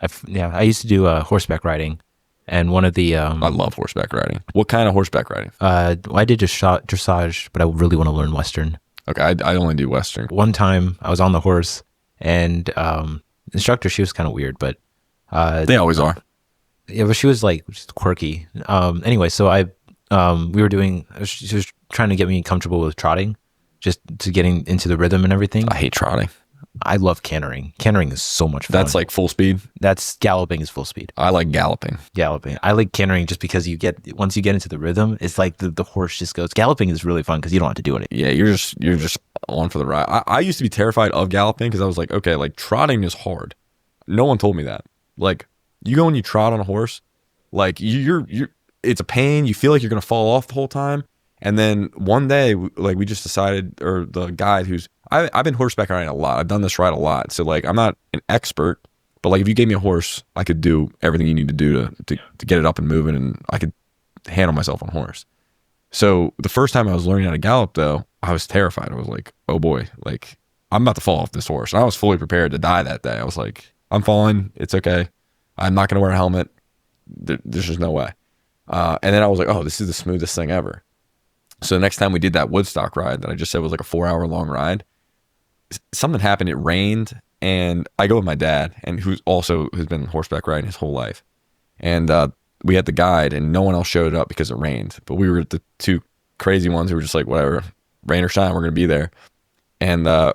I used to do horseback riding, and one of the I love horseback riding. What kind of horseback riding? I did just dressage, but I really want to learn Western. Okay, I only do Western. One time I was on the horse, and instructor, she was kind of weird, but They always are. yeah, but she was like just quirky. Anyway, so she was trying to get me comfortable with trotting, just to getting into the rhythm and everything. I hate trotting. I love cantering. Cantering is so much fun. That's like full speed. That's galloping is full speed. I like galloping. Galloping. I like cantering just because once you get into the rhythm, it's like the horse just goes. Galloping is really fun because you don't have to do it. Yeah, you're just on for the ride. I used to be terrified of galloping because I was like, okay, like trotting is hard. No one told me that. Like you go and you trot on a horse, like you're it's a pain. You feel like you're gonna fall off the whole time. And then one day, like we just decided, or the guide I've been horseback riding a lot. I've done this ride a lot. So like I'm not an expert, but like if you gave me a horse, I could do everything you need to do to get it up and moving, and I could handle myself on horse. So the first time I was learning how to gallop though, I was terrified. I was like, oh boy, like I'm about to fall off this horse. And I was fully prepared to die that day. I was like, I'm falling. It's okay. I'm not going to wear a helmet. There's just no way. And then I was like, oh, this is the smoothest thing ever. So the next time we did that Woodstock ride that I just said was like a 4-hour long ride, something happened. It rained, and I go with my dad, and who's been horseback riding his whole life. And we had the guide, and no one else showed up because it rained. But we were the two crazy ones who were just like, whatever, rain or shine, we're going to be there. And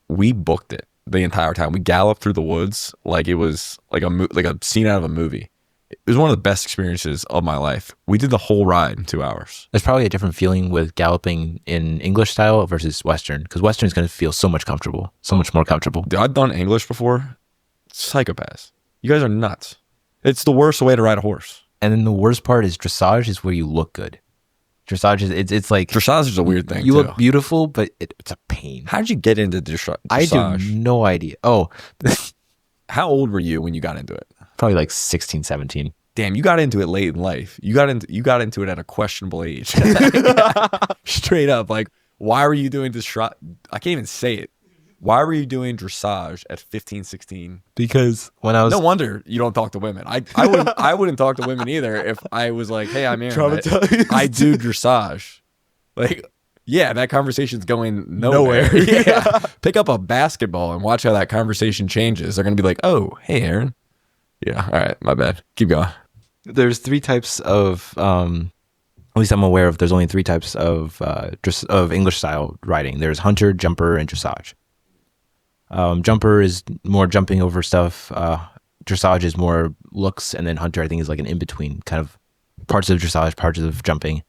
we booked it the entire time. We galloped through the woods like it was like a scene out of a movie. It was one of the best experiences of my life. We did the whole ride in 2 hours. There's probably a different feeling with galloping in English style versus Western, because Western is going to feel so much more comfortable. Dude, I've done English before. Psychopaths. You guys are nuts. It's the worst way to ride a horse. And then the worst part is dressage is where you look good. Dressage is it's like dressage is a weird thing. You look beautiful, but it's a pain. How did you get into dressage? I do no idea. Oh, how old were you when you got into it? Probably like 16, 17. Damn, you got into it late in life. You got into it at a questionable age. Straight up, like, why were you doing dressage? I can't even say it. Why were you doing dressage at 15, 16? Because when I was... No wonder you don't talk to women. I wouldn't talk to women either if I was like, hey, I'm Aaron. I do dressage. Like, yeah, that conversation's going nowhere. Yeah. Pick up a basketball and watch how that conversation changes. They're going to be like, oh, hey, Aaron. Yeah, all right, my bad. Keep going. There's 3 types of... at least I'm aware of, there's only 3 types of English style riding. There's hunter, jumper, and dressage. Jumper is more jumping over stuff. Dressage is more looks, and then hunter I think is like an in-between kind of parts of dressage, parts of jumping.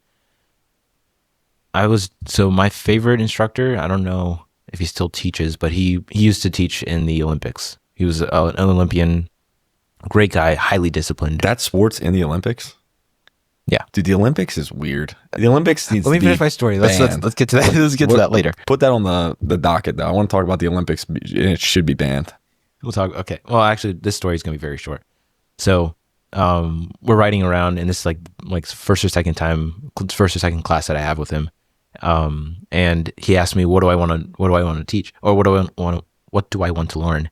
So my favorite instructor, I don't know if he still teaches, but he used to teach in the Olympics. He was an Olympian, great guy, highly disciplined. That sport's in the Olympics? Yeah, dude, the Olympics is weird. The Olympics needs. Let me finish my story. Let's get to that. Let's get to that later. Put that on the docket, though. I want to talk about the Olympics. It should be banned. We'll talk. Okay. Well, actually, this story is going to be very short. So, we're riding around, and this is like first or second class that I have with him. And he asked me, what do I want to teach, or what do I want to learn?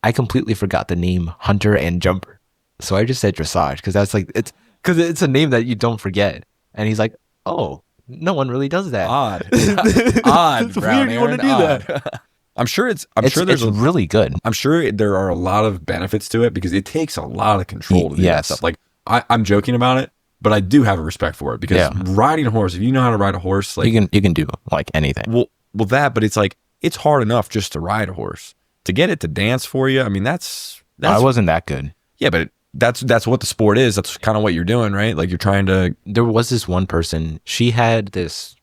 I completely forgot the name hunter and jumper, so I just said dressage because that's like because it's a name that you don't forget. And he's like, oh, no one really does that. Odd. It's weird you want to do that. I'm sure it's really good. I'm sure there are a lot of benefits to it because it takes a lot of control to do that stuff. Like I'm joking about it, but I do have a respect for it because riding a horse, if you know how to ride a horse, like you can do like anything. Well, but it's like, it's hard enough just to ride a horse. To get it to dance for you, I mean, that's I wasn't that good. Yeah, but that's what the sport is. That's kind of what you're doing, right? Like you're trying to... There was this one person, she had this,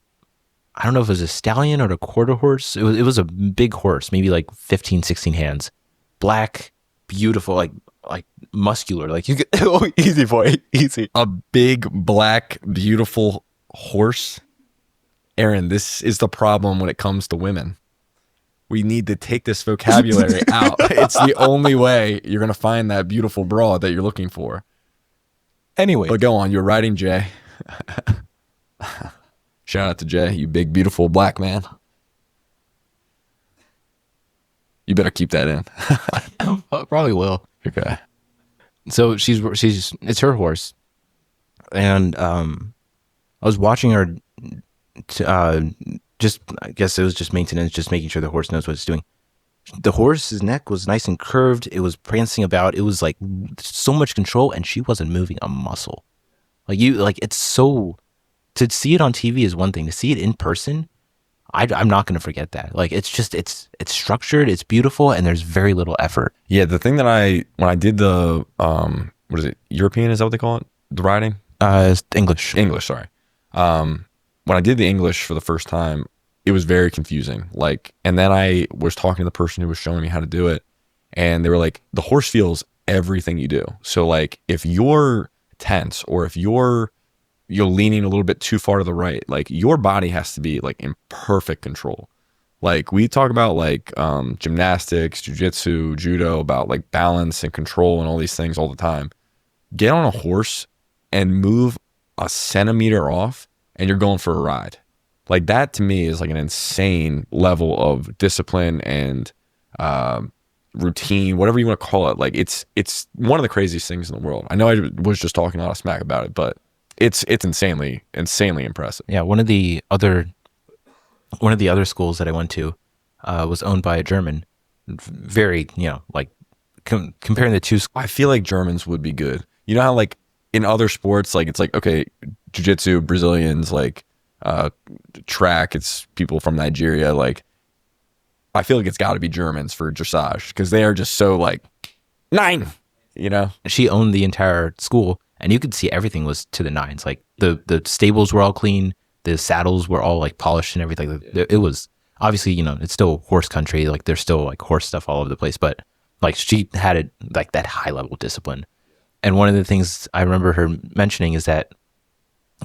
I don't know if it was a stallion or a quarter horse. It was a big horse, maybe like 15, 16 hands. Black, beautiful, like muscular. Like you could, oh, easy boy, easy. A big, black, beautiful horse. Aaron, this is the problem when it comes to women. We need to take this vocabulary out. It's the only way you're going to find that beautiful broad that you're looking for. Anyway. But go on, you're riding Jay. Shout out to Jay, you big, beautiful black man. You better keep that in. I probably will. Okay. So it's her horse, and I was watching her. To, just I guess it was just maintenance, just making sure the horse knows what it's doing. The horse's neck was nice and curved. It was prancing about. It was like so much control, and she wasn't moving a muscle. Like it's so to see it on TV is one thing. To see it in person, I'm not going to forget that. Like it's structured, it's beautiful, and there's very little effort. Yeah, the thing that when I did the what is it? European, is that what they call it? The riding? It's English. English, sorry. When I did the English for the first time, it was very confusing. Like, and then I was talking to the person who was showing me how to do it, and they were like, the horse feels everything you do. So like if you're tense or if you're leaning a little bit too far to the right, like your body has to be like in perfect control. Like we talk about like gymnastics, jiu-jitsu, judo, about like balance and control and all these things all the time. Get on a horse and move a centimeter off and you're going for a ride. Like that to me is like an insane level of discipline and routine, whatever you want to call it. Like it's one of the craziest things in the world. I know I was just talking a lot of smack about it, but it's insanely impressive. Yeah, one of the other schools that I went to was owned by a German. Very, like comparing the two. I feel like Germans would be good. You know how like in other sports, like it's like, okay, jiu-jitsu, Brazilians, like track, it's people from Nigeria. Like I feel like it's got to be Germans for dressage because they are just so like 9, She owned the entire school, and you could see everything was to the nines. Like the stables were all clean, the saddles were all like polished and everything. It was obviously, it's still horse country. Like there's still like horse stuff all over the place, but like she had it like that high level discipline. And one of the things I remember her mentioning is that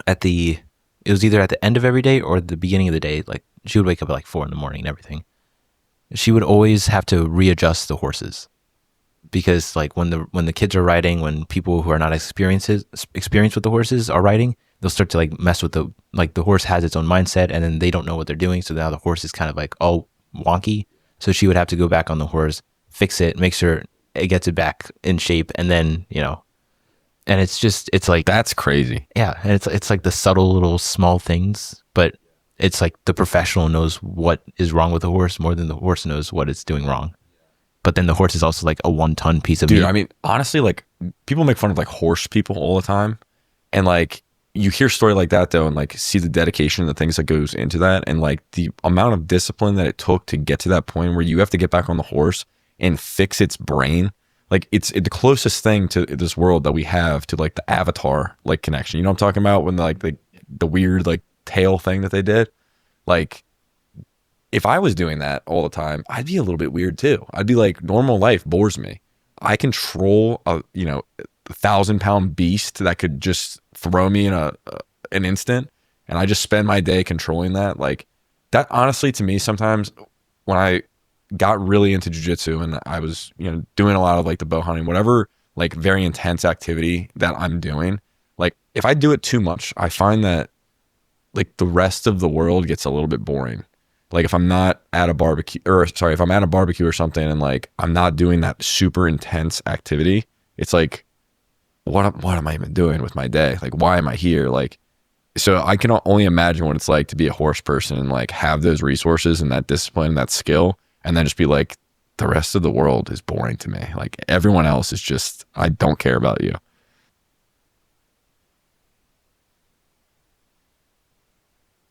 it was either at the end of every day or the beginning of the day. Like she would wake up at like 4 a.m. and everything. She would always have to readjust the horses because like when the kids are riding, when people who are not experienced with the horses are riding, they'll start to like mess with the horse has its own mindset and then they don't know what they're doing. So now the horse is kind of like all wonky. So she would have to go back on the horse, fix it, make sure it gets it back in shape. And then, and it's like, that's crazy. Yeah. And it's like the subtle little small things, but it's like the professional knows what is wrong with the horse more than the horse knows what it's doing wrong. But then the horse is also like a 1-ton piece of meat. Dude, I mean, honestly, like people make fun of like horse people all the time. And like you hear a story like that though, and like see the dedication and the things that goes into that. And like the amount of discipline that it took to get to that point where you have to get back on the horse and fix its brain. Like it's the closest thing to this world that we have to like the Avatar like connection. You know what I'm talking about? When like the weird like tail thing that they did. Like if I was doing that all the time, I'd be a little bit weird too. I'd be like, normal life bores me. I control a 1,000-pound beast that could just throw me in an instant, and I just spend my day controlling that. Like that, honestly, to me, sometimes when I got really into jiu-jitsu and I was doing a lot of like the bow hunting, whatever like very intense activity that I'm doing, like if I do it too much, I find that like the rest of the world gets a little bit boring. Like if I'm not at a barbecue if I'm at a barbecue or something and like I'm not doing that super intense activity, it's like, what am I even doing with my day? Like, why am I here? Like, so I can only imagine what it's like to be a horse person and like have those resources and that discipline, that skill, and then just be like, the rest of the world is boring to me. Like everyone else is just, I don't care about you.